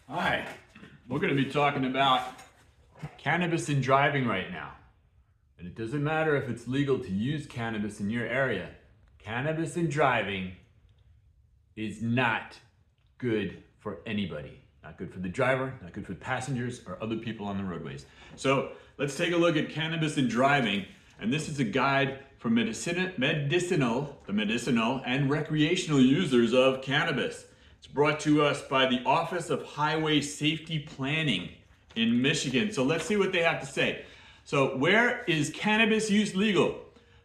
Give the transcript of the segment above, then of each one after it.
Hi, we're going to be talking about cannabis in driving right now. And it doesn't matter if it's legal to use cannabis in your area. Cannabis in driving is not good for anybody. Not good for the driver, not good for passengers or other people on the roadways. So let's take a look at cannabis in driving. And this is a guide for medicinal and recreational users of cannabis. It's brought to us by the Office of Highway Safety Planning in Michigan. So let's see what they have to say. So where is cannabis use legal?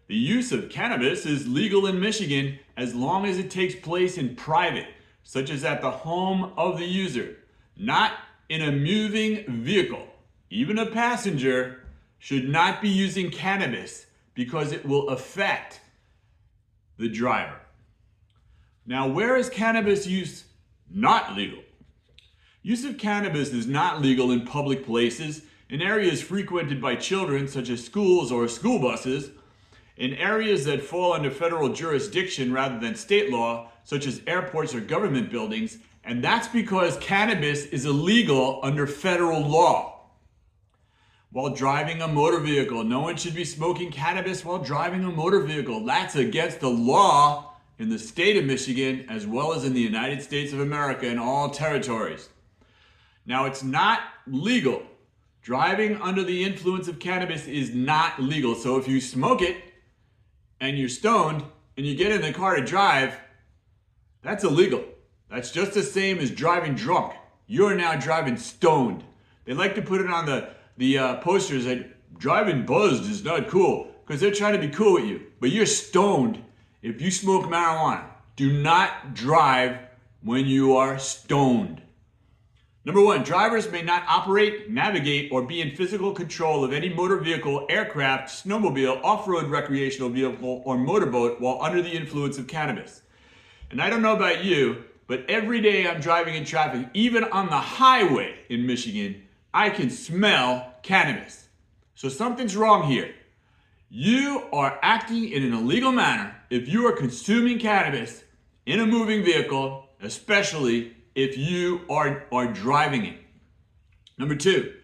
The use of cannabis is legal in Michigan as long as it takes place in private, such as at the home of the user, not in a moving vehicle. Even a passenger should not be using cannabis because it will affect the driver. Now, where is cannabis use not legal? Use of cannabis is not legal in public places, in areas frequented by children such as schools or school buses, in areas that fall under federal jurisdiction rather than state law, such as airports or government buildings, and that's because cannabis is illegal under federal law. While driving a motor vehicle, no one should be smoking cannabis while driving a motor vehicle. That's against the law in the state of Michigan, as well as in the United States of America and all territories. Now, it's not legal. Driving under the influence of cannabis is not legal. So if you smoke it and you're stoned and you get in the car to drive, that's illegal. That's just the same as driving drunk. You're now driving stoned. They like to put it on the posters that driving buzzed is not cool because they're trying to be cool with you. But you're stoned if you smoke marijuana. Do not drive when you are stoned. Number one, drivers may not operate, navigate, or be in physical control of any motor vehicle, aircraft, snowmobile, off-road recreational vehicle, or motorboat while under the influence of cannabis. And I don't know about you, but every day I'm driving in traffic, even on the highway in Michigan, I can smell cannabis. So something's wrong here. You are acting in an illegal manner if you are consuming cannabis in a moving vehicle, especially if you are driving it. Number two,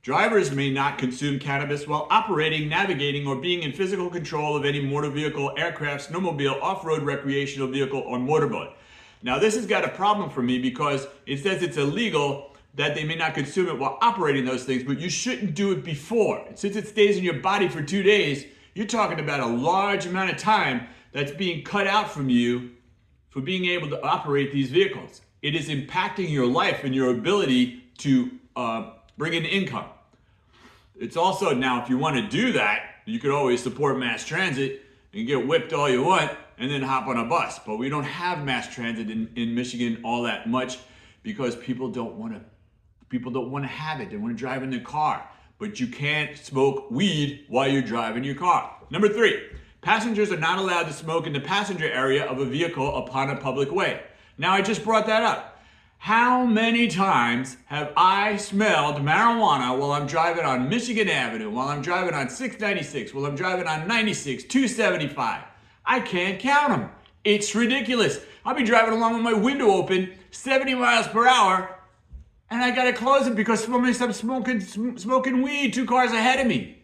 drivers may not consume cannabis while operating, navigating, or being in physical control of any motor vehicle, aircraft, snowmobile, off-road recreational vehicle, or motorboat. Now this has got a problem for me because it says it's illegal that they may not consume it while operating those things, but you shouldn't do it before. Since it stays in your body for 2 days, you're talking about a large amount of time that's being cut out from you for being able to operate these vehicles. It is impacting your life and your ability to bring in income. It's also, now if you want to do that, you could always support mass transit and get whipped all you want and then hop on a bus. But we don't have mass transit in Michigan all that much because people don't want to have it. They want to drive in their car. But you can't smoke weed while you're driving your car. Number three, passengers are not allowed to smoke in the passenger area of a vehicle upon a public way. Now, I just brought that up. How many times have I smelled marijuana while I'm driving on Michigan Avenue, while I'm driving on 696, while I'm driving on 96, 275? I can't count them. It's ridiculous. I'll be driving along with my window open, 70 miles per hour, and I gotta close it because somebody's smoking weed 2 cars ahead of me.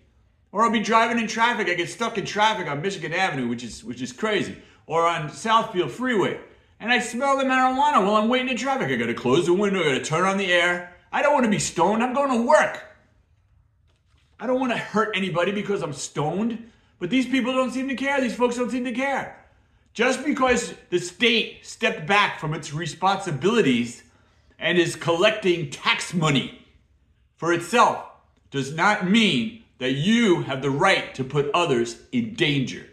Or I'll be driving in traffic. I get stuck in traffic on Michigan Avenue, which is crazy. Or on Southfield Freeway. And I smell the marijuana while I'm waiting in traffic. I gotta close the window, I gotta turn on the air. I don't wanna be stoned, I'm going to work. I don't wanna hurt anybody because I'm stoned. But these people don't seem to care, these folks don't seem to care. Just because the state stepped back from its responsibilities and is collecting tax money for itself does not mean that you have the right to put others in danger.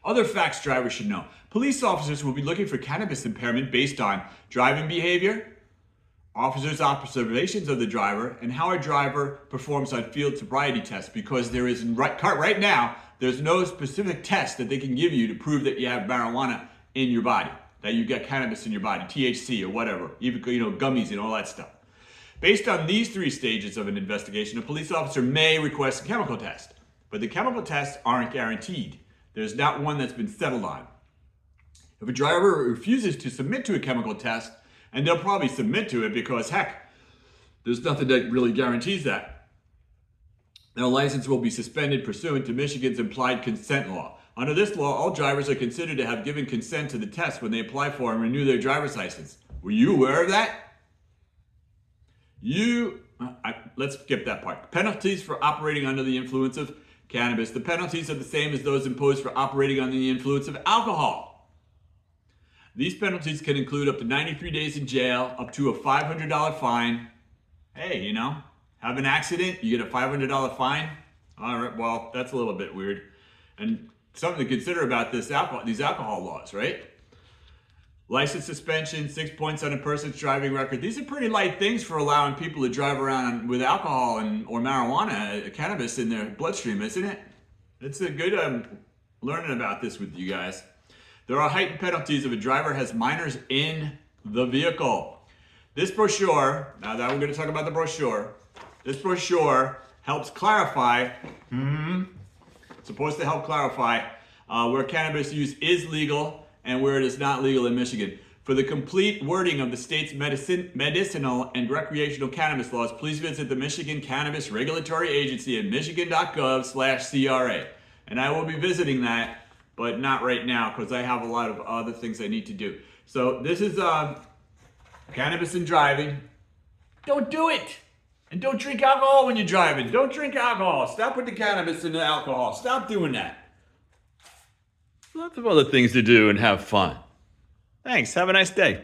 Other facts drivers should know. Police officers will be looking for cannabis impairment based on driving behavior, officers' observations of the driver, and how a driver performs on field sobriety tests, because there is right now, there's no specific test that they can give you to prove that you have marijuana in your body, that you got cannabis in your body, THC or whatever, even gummies and all that stuff. Based on these 3 stages of an investigation, a police officer may request a chemical test, but the chemical tests aren't guaranteed. There's not one that's been settled on. If a driver refuses to submit to a chemical test, And they'll probably submit to it because, heck, there's nothing that really guarantees that. Now, license will be suspended pursuant to Michigan's implied consent law. Under this law, all drivers are considered to have given consent to the test when they apply for and renew their driver's license. Were you aware of that? Let's skip that part. Penalties for operating under the influence of cannabis. The penalties are the same as those imposed for operating under the influence of alcohol. These penalties can include up to 93 days in jail, up to a $500 fine. Hey, you know, have an accident, you get a $500 fine. All right, well, that's a little bit weird. And something to consider about these alcohol laws, right? License suspension, 6 points on a person's driving record. These are pretty light things for allowing people to drive around with alcohol or marijuana, cannabis in their bloodstream, isn't it? It's a good learning about this with you guys. There are heightened penalties if a driver has minors in the vehicle. This brochure, now that we're going to talk about the brochure, this brochure helps clarify, it's supposed to help clarify where cannabis use is legal and where it is not legal in Michigan. For the complete wording of the state's medicinal and recreational cannabis laws, please visit the Michigan Cannabis Regulatory Agency at michigan.gov/CRA. And I will be visiting that, but not right now because I have a lot of other things I need to do. So this is cannabis and driving. Don't do it. And don't drink alcohol when you're driving. Don't drink alcohol. Stop with the cannabis and the alcohol. Stop doing that. Lots of other things to do and have fun. Thanks. Have a nice day.